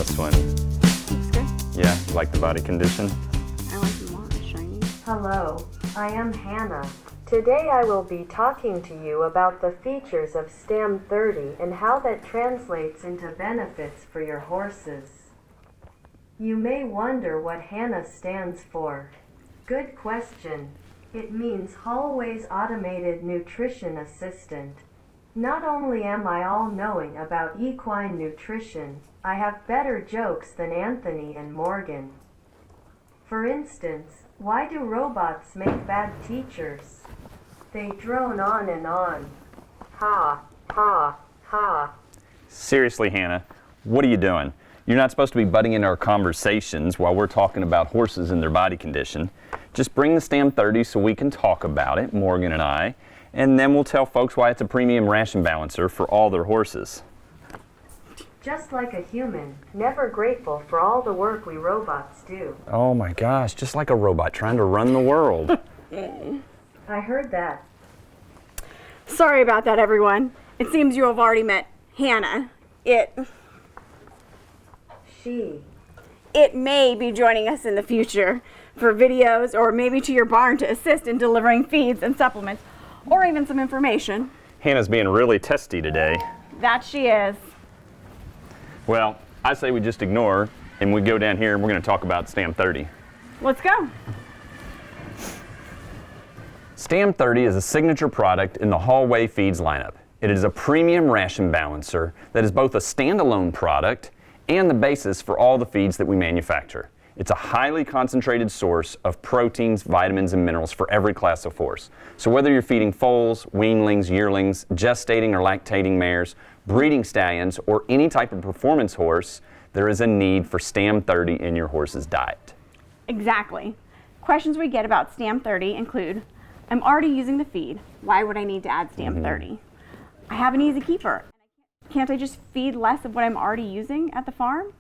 this one. Looks good. Yeah, like the body condition. I like them more shiny. Hello, I am Hannah. Today I will be talking to you about the features of Stamm 30 and how that translates into benefits for your horses. You may wonder what HANA stands for. Good question. It means Hallway's Automated Nutrition Assistant. Not only am I all-knowing about equine nutrition, I have better jokes than Anthony and Morgan. For instance, why do robots make bad teachers? They drone on and on. Ha, ha, ha. Seriously, Hannah, what are you doing? You're not supposed to be butting into our conversations while we're talking about horses and their body condition. Just bring the Stamm 30 so we can talk about it, Morgan and I, and then we'll tell folks why it's a premium ration balancer for all their horses. Just like a human, never grateful for all the work we robots do. Oh my gosh, just like a robot trying to run the world. I heard that. Sorry about that, everyone. It seems you have already met Hannah. It may be joining us in the future for videos or maybe to your barn to assist in delivering feeds and supplements or even some information. Hannah's being really testy today. That she is. Well, I say we just ignore and we go down here and we're going to talk about Stamm 30. Let's go. Stamm 30 is a signature product in the Hallway Feeds lineup. It is a premium ration balancer that is both a standalone product and the basis for all the feeds that we manufacture. It's a highly concentrated source of proteins, vitamins, and minerals for every class of horse. So whether you're feeding foals, weanlings, yearlings, gestating or lactating mares, breeding stallions, or any type of performance horse, there is a need for Stamm 30 in your horse's diet. Exactly. Questions we get about Stamm 30 include, I'm already using the feed. Why would I need to add Stamm 30? I have an easy keeper. Can't I just feed less of what I'm already using at the farm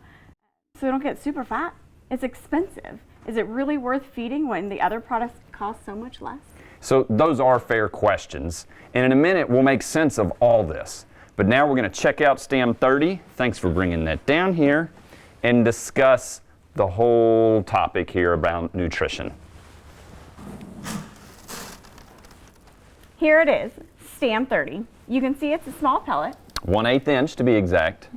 so I don't get super fat? It's expensive. Is it really worth feeding when the other products cost so much less? So those are fair questions. And in a minute, we'll make sense of all this. But now we're going to check out Stamm 30. Thanks for bringing that down here and discuss the whole topic here about nutrition. Here it is, Stamm 30. You can see it's a small pellet. 1/8 inch to be exact.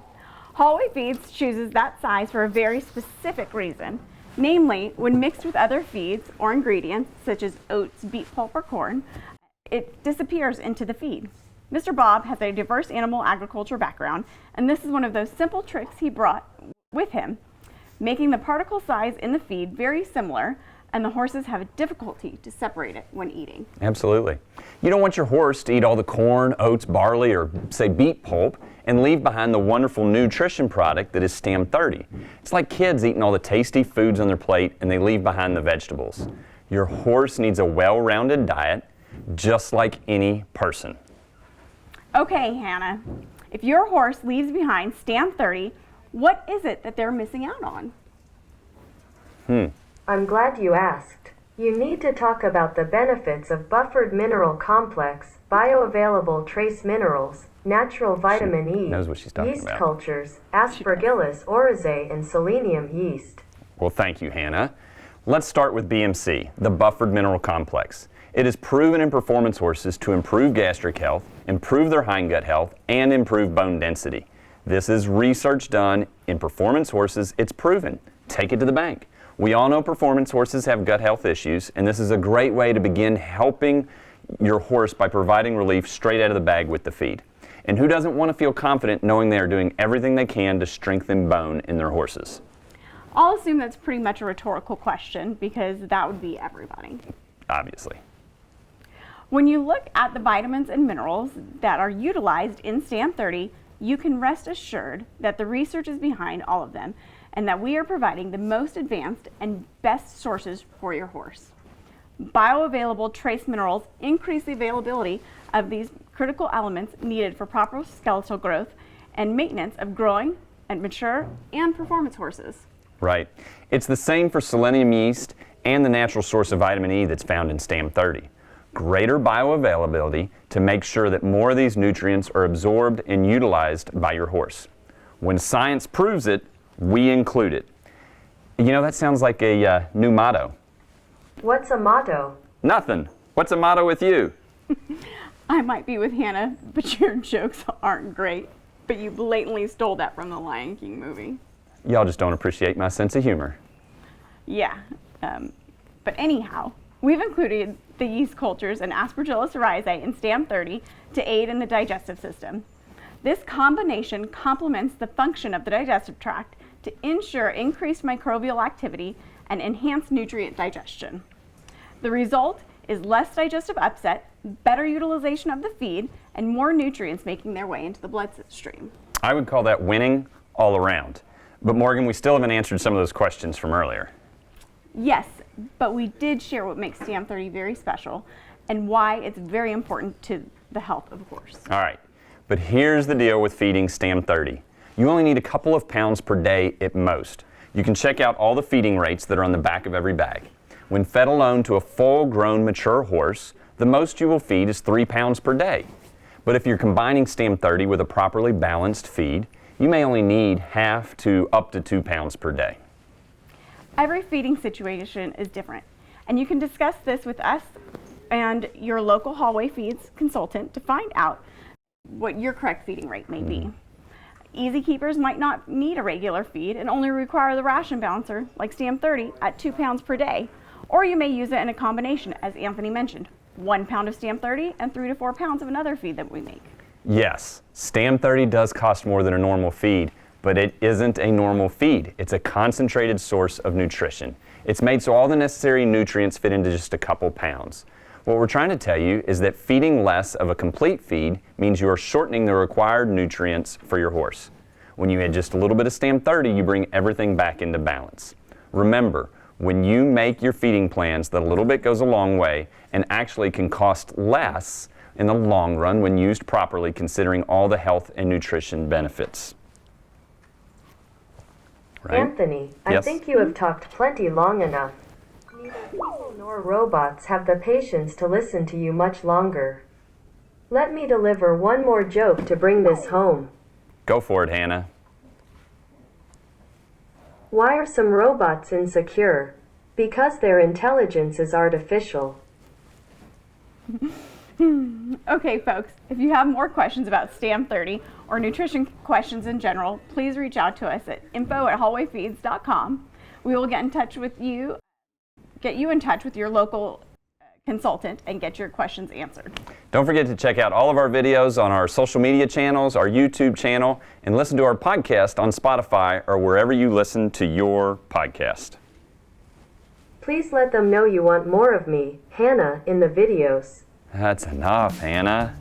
Hallway Feeds chooses that size for a very specific reason. Namely, when mixed with other feeds or ingredients, such as oats, beet pulp, or corn, it disappears into the feed. Mr. Bob has a diverse animal agriculture background, and this is one of those simple tricks he brought with him, making the particle size in the feed very similar, and the horses have a difficulty to separate it when eating. Absolutely. You don't want your horse to eat all the corn, oats, barley, or say beet pulp and leave behind the wonderful nutrition product that is Stamm 30. It's like kids eating all the tasty foods on their plate and they leave behind the vegetables. Your horse needs a well-rounded diet, just like any person. Okay, Hannah, if your horse leaves behind Stamm 30, what is it that they're missing out on? I'm glad you asked. You need to talk about the benefits of buffered mineral complex, bioavailable trace minerals, natural vitamin E, knows what she's talking yeast about. cultures, Aspergillus oryzae, and selenium yeast. Well, thank you, Hannah. Let's start with BMC, the buffered mineral complex. It is proven in performance horses to improve gastric health, improve their hindgut health, and improve bone density. This is research done in performance horses. It's proven. Take it to the bank. We all know performance horses have gut health issues, and this is a great way to begin helping your horse by providing relief straight out of the bag with the feed. And who doesn't want to feel confident knowing they are doing everything they can to strengthen bone in their horses? I'll assume that's pretty much a rhetorical question because that would be everybody. Obviously. When you look at the vitamins and minerals that are utilized in Stamm 30, you can rest assured that the research is behind all of them and that we are providing the most advanced and best sources for your horse. Bioavailable trace minerals increase the availability of these critical elements needed for proper skeletal growth and maintenance of growing and mature and performance horses. Right. It's the same for selenium yeast and the natural source of vitamin E that's found in Stamm 30. Greater bioavailability to make sure that more of these nutrients are absorbed and utilized by your horse. When science proves it, We include it. You know, that sounds like a new motto. What's a motto? Nothing. What's a motto with you? I might be with Hannah, but your jokes aren't great. But you blatantly stole that from the Lion King movie. Y'all just don't appreciate my sense of humor. Yeah, but anyhow, we've included the yeast cultures and Aspergillus oryzae in Stamm 30 to aid in the digestive system. This combination complements the function of the digestive tract to ensure increased microbial activity and enhanced nutrient digestion. The result is less digestive upset, better utilization of the feed, and more nutrients making their way into the bloodstream. I would call that winning all around. But Morgan, we still haven't answered some of those questions from earlier. Yes, but we did share what makes Stamm 30 very special and why it's very important to the health of the horse. All right, but here's the deal with feeding Stamm 30. You only need a couple of pounds per day at most. You can check out all the feeding rates that are on the back of every bag. When fed alone to a full-grown mature horse, the most you will feed is 3 pounds per day. But if you're combining Stamm 30 with a properly balanced feed, you may only need half to up to 2 pounds per day. Every feeding situation is different, and you can discuss this with us and your local hallway feeds consultant to find out what your correct feeding rate may be. Easy keepers might not need a regular feed and only require the ration balancer, like Stamm 30, at 2 pounds per day, or you may use it in a combination, as Anthony mentioned, 1 pound of Stamm 30 and 3 to 4 pounds of another feed that we make. Yes, Stamm 30 does cost more than a normal feed, but it isn't a normal feed. It's a concentrated source of nutrition. It's made so all the necessary nutrients fit into just a couple pounds. What we're trying to tell you is that feeding less of a complete feed means you are shortening the required nutrients for your horse. When you add just a little bit of Stamm 30, you bring everything back into balance. Remember, when you make your feeding plans, that a little bit goes a long way and actually can cost less in the long run when used properly, considering all the health and nutrition benefits. Right? Anthony, I Yes? think you have talked plenty long enough. Neither people nor robots have the patience to listen to you much longer. Let me deliver one more joke to bring this home. Go for it, Hannah. Why are some robots insecure? Because their intelligence is artificial. Okay, folks, if you have more questions about Stamm 30 or nutrition questions in general, please reach out to us at info@hallwayfeeds.com. We will get you in touch with your local consultant and get your questions answered. Don't forget to check out all of our videos on our social media channels, our YouTube channel, and listen to our podcast on Spotify or wherever you listen to your podcast. Please let them know you want more of me, Hannah, in the videos. That's enough, Hannah.